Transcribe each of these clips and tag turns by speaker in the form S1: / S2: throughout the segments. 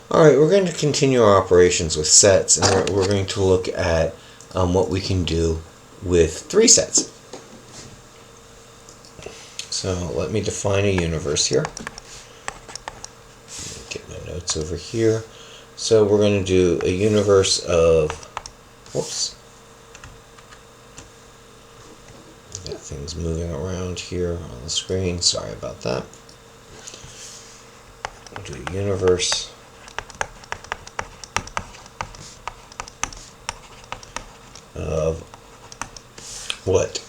S1: Alright, we're going to continue our operations with sets, and we're going to look at what we can do with three sets. So let me define a universe here. Get my notes over here. So we're going to do a universe of, whoops, got things moving around here on the screen, sorry about that. We'll do a universe of what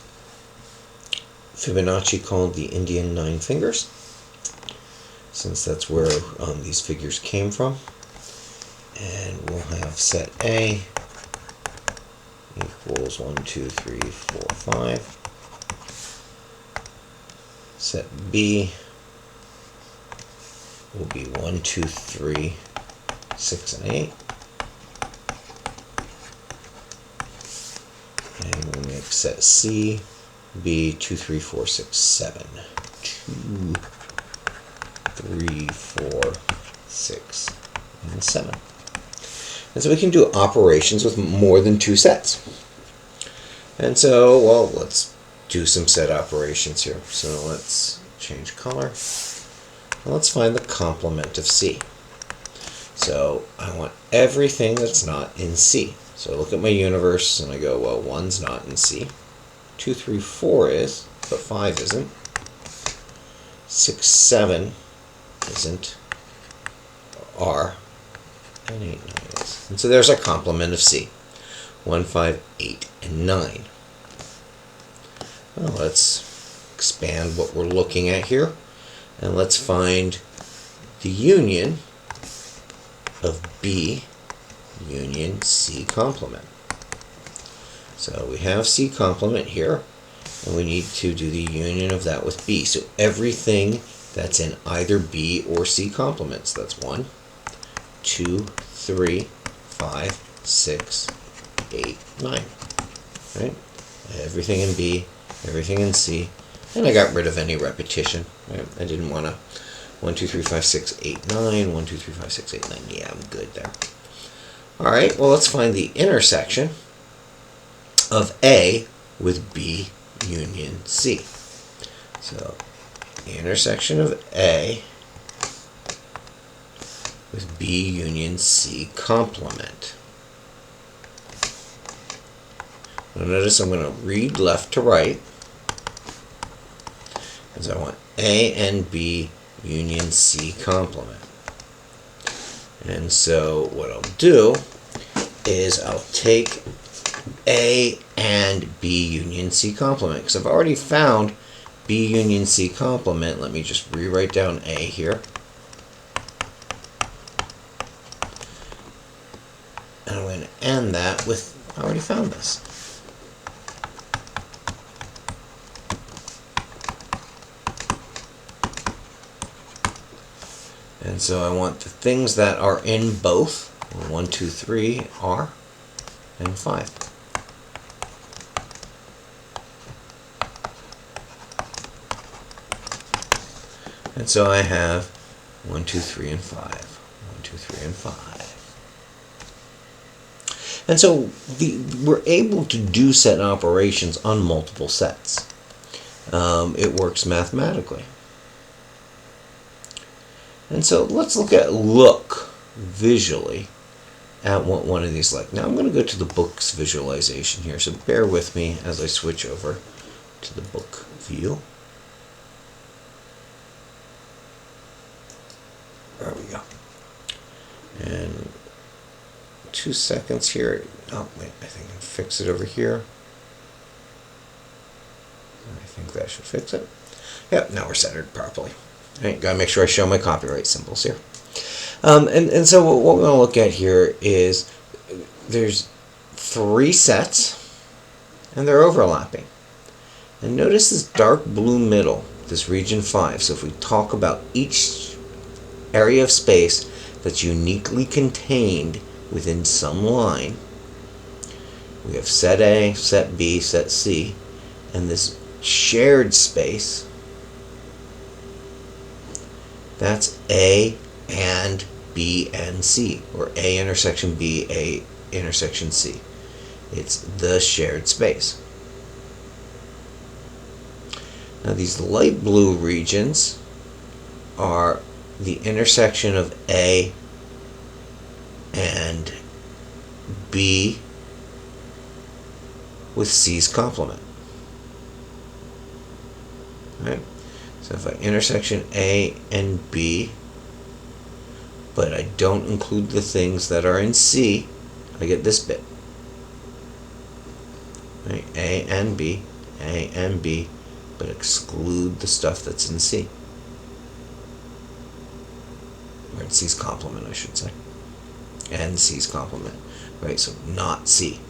S1: Fibonacci called the Indian Nine Fingers, since that's where these figures came from. And we'll have set A equals 1, 2, 3, 4, 5. Set B will be 1, 2, 3, 6, and 8. And we'll make set C be 2, 3, 4, 6, 7. 2, 3, 4, 6, and 7. And so we can do operations with more than two sets. And so, well, let's do some set operations here. So let's change color. And let's find the complement of C. So I want everything that's not in C. So I look at my universe and I go, well, 1's not in C. 2, 3, 4 is, but 5 isn't. 6, 7 isn't. R. And 8, 9 is. And so there's our complement of C. 1, 5, 8, and 9. Well, let's expand what we're looking at here. And let's find the union of B union C complement. So we have C complement here, and we need to do the union of that with B. So everything that's in either B or C complements. That's 1, 2, 3, 5, 6, 8, 9. Right? Everything in B, everything in C, and I got rid of any repetition. Right? I didn't want to 1, 2, 3, 5, 6, 8, 9. 1, 2, 3, 5, 6, 8, 9. Yeah, I'm good there. All right, well, let's find the intersection of A with B union C. So the intersection of A with B union C complement. Now notice I'm going to read left to right, because I want A and B union C complement. And so what I'll do is I'll take A and B union C complement, because I've already found B union C complement. Let me just rewrite down A here. And I'm going to end that with, I already found this. And so I want the things that are in both, 1, 2, 3, R, and 5. And so I have 1, 2, 3, and 5. 1, 2, 3, and 5. And so we're able to do set operations on multiple sets. It works mathematically. And so let's look visually at what one of these like. Now I'm going to go to the book's visualization here, so bear with me as I switch over to the book view. There we go. And 2 seconds here. Oh, wait, I think I can fix it over here. I think that should fix it. Yep, now we're centered properly. Right, gotta make sure I show my copyright symbols here. And so what we're going to look at here is there's 3 sets, and they're overlapping. And notice this dark blue middle, this region 5. So if we talk about each area of space that's uniquely contained within some line, we have set A, set B, set C, and this shared space, that's A and B B and C, or A intersection B, A intersection C. It's the shared space. Now these light blue regions are the intersection of A and B with C's complement. Right? So if I intersection A and B, but I don't include the things that are in C, I get this bit. Right? A and B, but exclude the stuff that's in C. Or in C's complement, I should say. And C's complement. Right, so not C.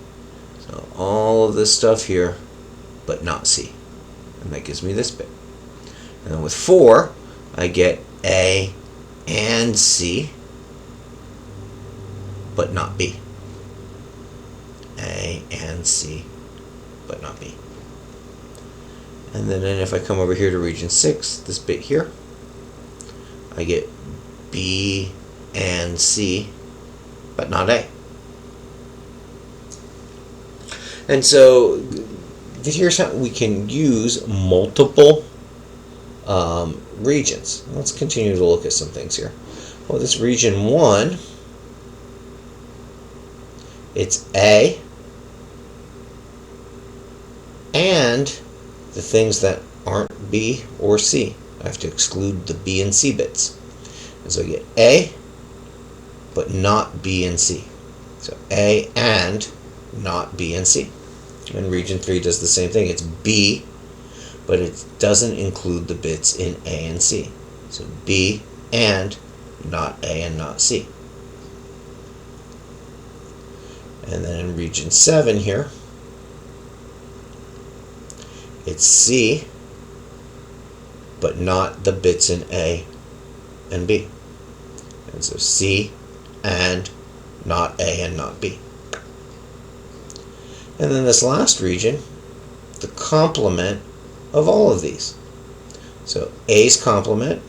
S1: So all of this stuff here, but not C. And that gives me this bit. And then with 4, I get A and C, but not B. A and C, but not B. And then if I come over here to region 6, this bit here, I get B and C, but not A. And so here's how we can use multiple regions. Let's continue to look at some things here. Well, this region 1, it's A and the things that aren't B or C. I have to exclude the B and C bits. And so I get A, but not B and C. So A and not B and C. And region 3 does the same thing. It's B, but it doesn't include the bits in A and C. So B and not A and not C. And then in region 7 here, it's C, but not the bits in A and B. And so C and not A and not B. And then this last region, the complement of all of these. So A's complement,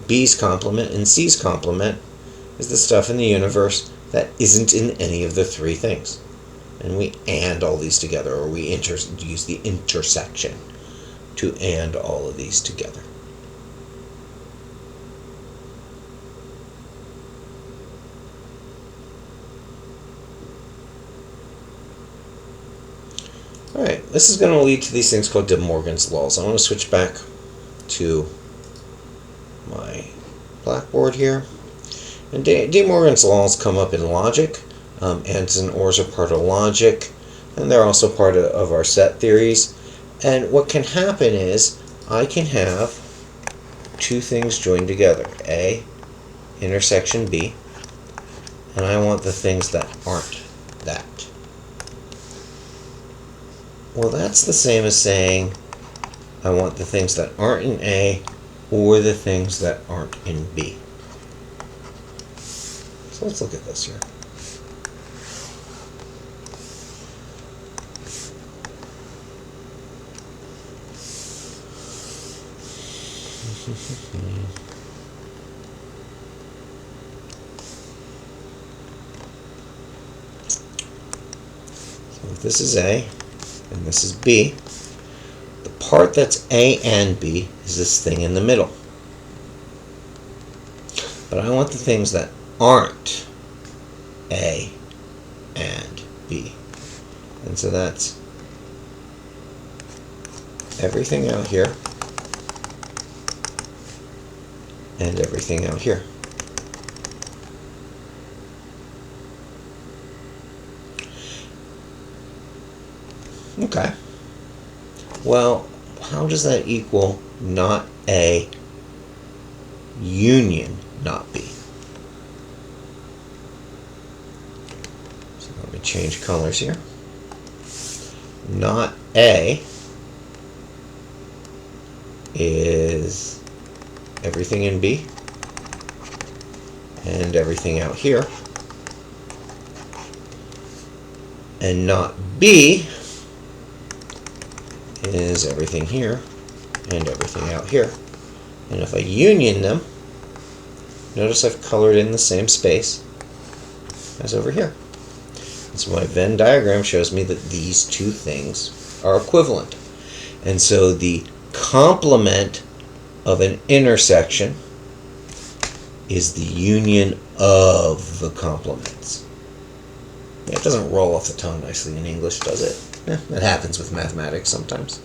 S1: B's complement, and C's complement is the stuff in the universe that isn't in any of the 3 things. And we AND all these together, or we use the intersection to AND all of these together. Alright, this is going to lead to these things called De Morgan's laws. I want to switch back to my blackboard here. And De Morgan's laws come up in logic. Ands and ors are part of logic, and they're also part of our set theories. And what can happen is I can have 2 things joined together, A intersection B, and I want the things that aren't that. Well, that's the same as saying I want the things that aren't in A or the things that aren't in B. So let's look at this here. So if this is A and this is B, the part that's A and B is this thing in the middle. But I want the things that aren't A and B. And so that's everything out here and everything out here. Okay. Well, how does that equal not A union not B? So let me change colors here. Not A is everything in B and everything out here. And not B is everything here and everything out here. And if I union them, Notice I've colored in the same space as over here. And so my Venn diagram shows me that these two things are equivalent. And so the complement of an intersection is the union of the complements. It doesn't roll off the tongue nicely in English, does it? It happens with mathematics sometimes.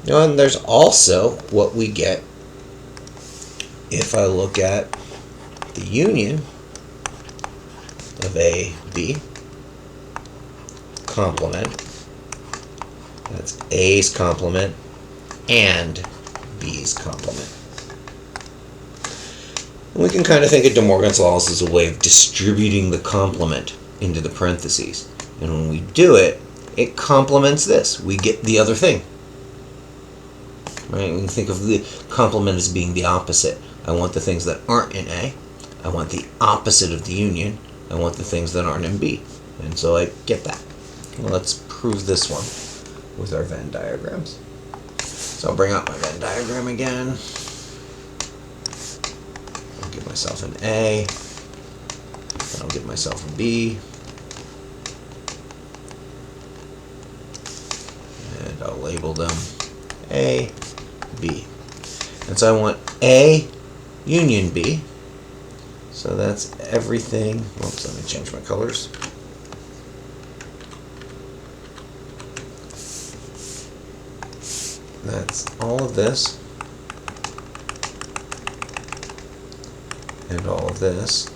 S1: And there's also what we get if I look at the union of A, B, complement. That's A's complement and B's complement. And we can kind of think of De Morgan's laws as a way of distributing the complement into the parentheses. And when we do it, it complements this. We get the other thing. Right? We can think of the complement as being the opposite. I want the things that aren't in A. I want the opposite of the union. I want the things that aren't in B. And so I get that. Well, let's prove this one with our Venn diagrams. So I'll bring up my Venn diagram again. I'll give myself an A. And I'll give myself a B. And I'll label them A, B. And so I want A union B. So that's everything. Oops, let me change my colors. That's all of this. And all of this.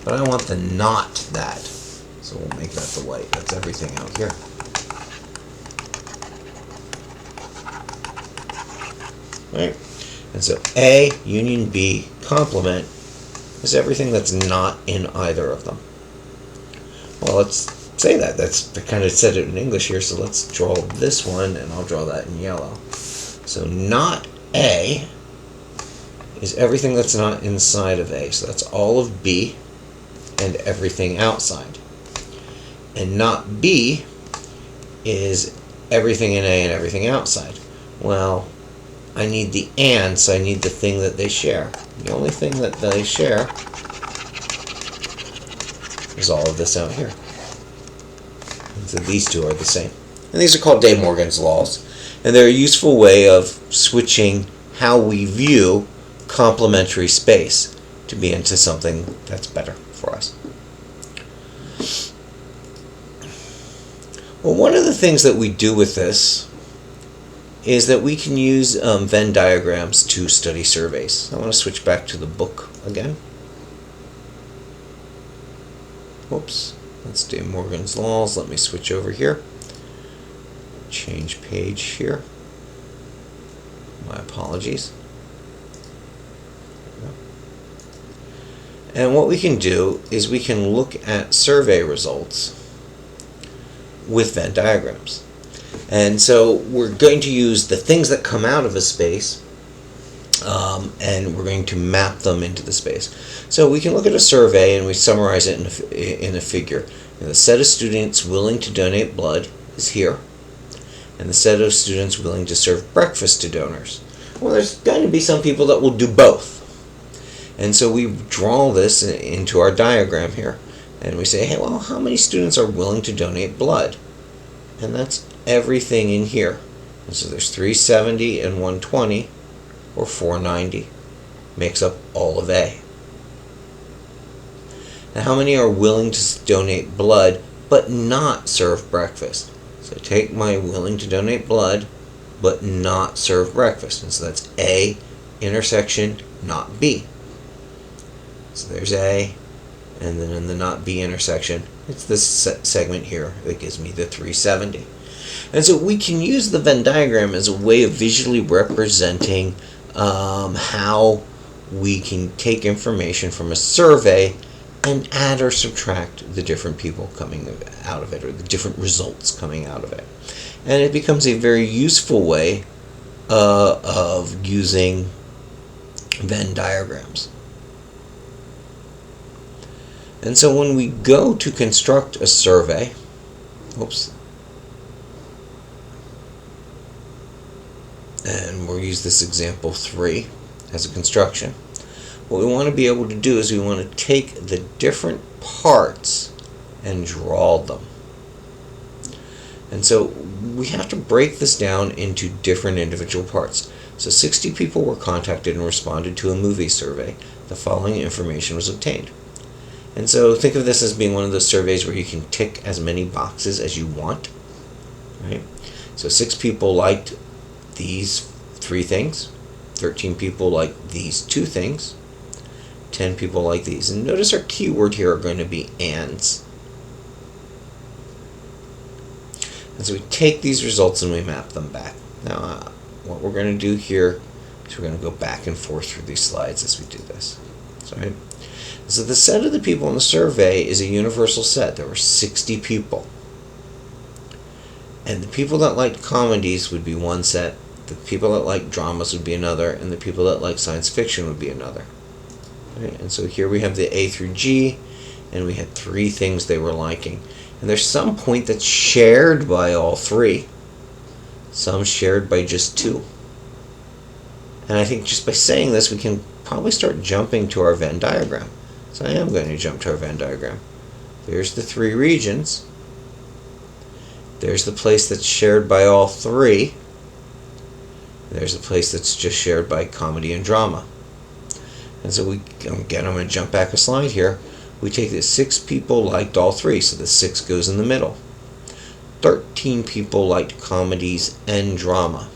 S1: But I want the not that. So we'll make that the white. That's everything out here. Right? And so A union B complement is everything that's not in either of them. Well, let's say that. I kind of said it in English here, so let's draw this one, and I'll draw that in yellow. So not A is everything that's not inside of A. So that's all of B and everything outside. And not B is everything in A and everything outside. Well, I need the and, so I need the thing that they share. The only thing that they share is all of this out here. And so these two are the same. And these are called De Morgan's laws. And they're a useful way of switching how we view complementary space to be into something that's better for us. Well, one of the things that we do with this is that we can use Venn diagrams to study surveys. I want to switch back to the book again. Whoops, that's De Morgan's laws. Let me switch over here. Change page here. My apologies. And what we can do is we can look at survey results with Venn diagrams. And so we're going to use the things that come out of a space and we're going to map them into the space. So we can look at a survey and we summarize it in a figure. And the set of students willing to donate blood is here, and the set of students willing to serve breakfast to donors. Well, there's going to be some people that will do both. And so we draw this into our diagram here. And we say, hey, well, how many students are willing to donate blood? And that's everything in here. And so there's 370 and 120, or 490. Makes up all of A. Now, how many are willing to donate blood but not serve breakfast? So take my willing to donate blood but not serve breakfast. And so that's A intersection not B. So there's A, and then in the not B intersection, it's this segment here that gives me the 370. And so we can use the Venn diagram as a way of visually representing how we can take information from a survey and add or subtract the different people coming out of it, or the different results coming out of it. And it becomes a very useful way of using Venn diagrams. And so when we go to construct a survey, and we'll use this example 3 as a construction. What we want to be able to do is we want to take the different parts and draw them. And so we have to break this down into different individual parts. So 60 people were contacted and responded to a movie survey. The following information was obtained. And so think of this as being one of those surveys where you can tick as many boxes as you want. Right? So 6 people liked these 3 things. 13 people liked these 2 things. 10 people like these. And notice our keyword here are going to be ands. And so we take these results and we map them back. Now, what we're going to do here is we're going to go back and forth through these slides as we do this. So the set of the people in the survey is a universal set. There were 60 people. And the people that liked comedies would be one set. The people that liked dramas would be another. And the people that liked science fiction would be another. Right? And so here we have the A through G. And we had 3 things they were liking. And there's some point that's shared by all 3. Some shared by just 2. And I think just by saying this, we can probably start jumping to our Venn diagram. So I am going to jump to our Venn diagram. There's the 3 regions. There's the place that's shared by all 3. There's the place that's just shared by comedy and drama. And so again, I'm going to jump back a slide here. We take the 6 people liked all 3, so the 6 goes in the middle. 13 people liked comedies and drama.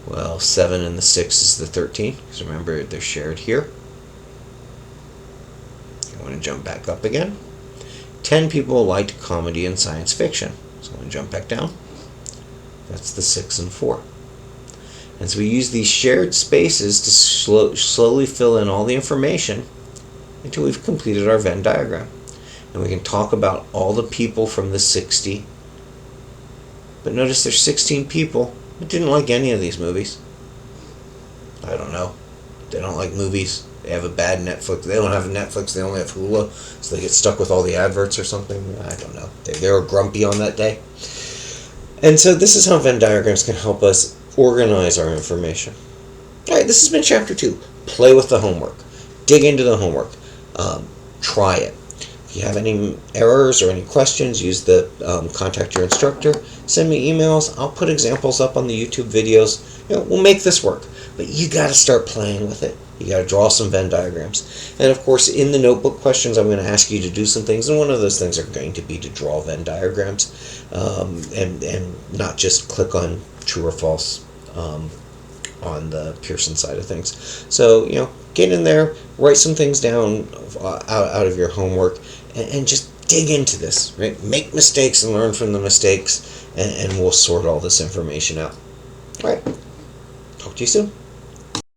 S1: Well, 7 and the 6 is the 13, because remember, they're shared here. I want to jump back up again. 10 people liked comedy and science fiction. So I'm going to jump back down. That's the 6 and 4. And so we use these shared spaces to slowly fill in all the information until we've completed our Venn diagram. And we can talk about all the people from the 60. But notice there's 16 people that didn't like any of these movies. I don't know. They don't like movies. They have a bad Netflix. They don't have Netflix. They only have Hulu. So they get stuck with all the adverts or something. I don't know. They were grumpy on that day. And so this is how Venn diagrams can help us organize our information. All right, this has been Chapter 2. Play with the homework. Dig into the homework. Try it. If you have any errors or any questions, use the contact your instructor. Send me emails. I'll put examples up on the YouTube videos. We'll make this work. But you got to start playing with it. You got to draw some Venn diagrams. And of course, in the notebook questions, I'm going to ask you to do some things. And one of those things are going to be to draw Venn diagrams. And not just click on true or false on the Pearson side of things. So, get in there, write some things down out of your homework, and just dig into this, right? Make mistakes and learn from the mistakes, and we'll sort all this information out. All right. Talk to you soon.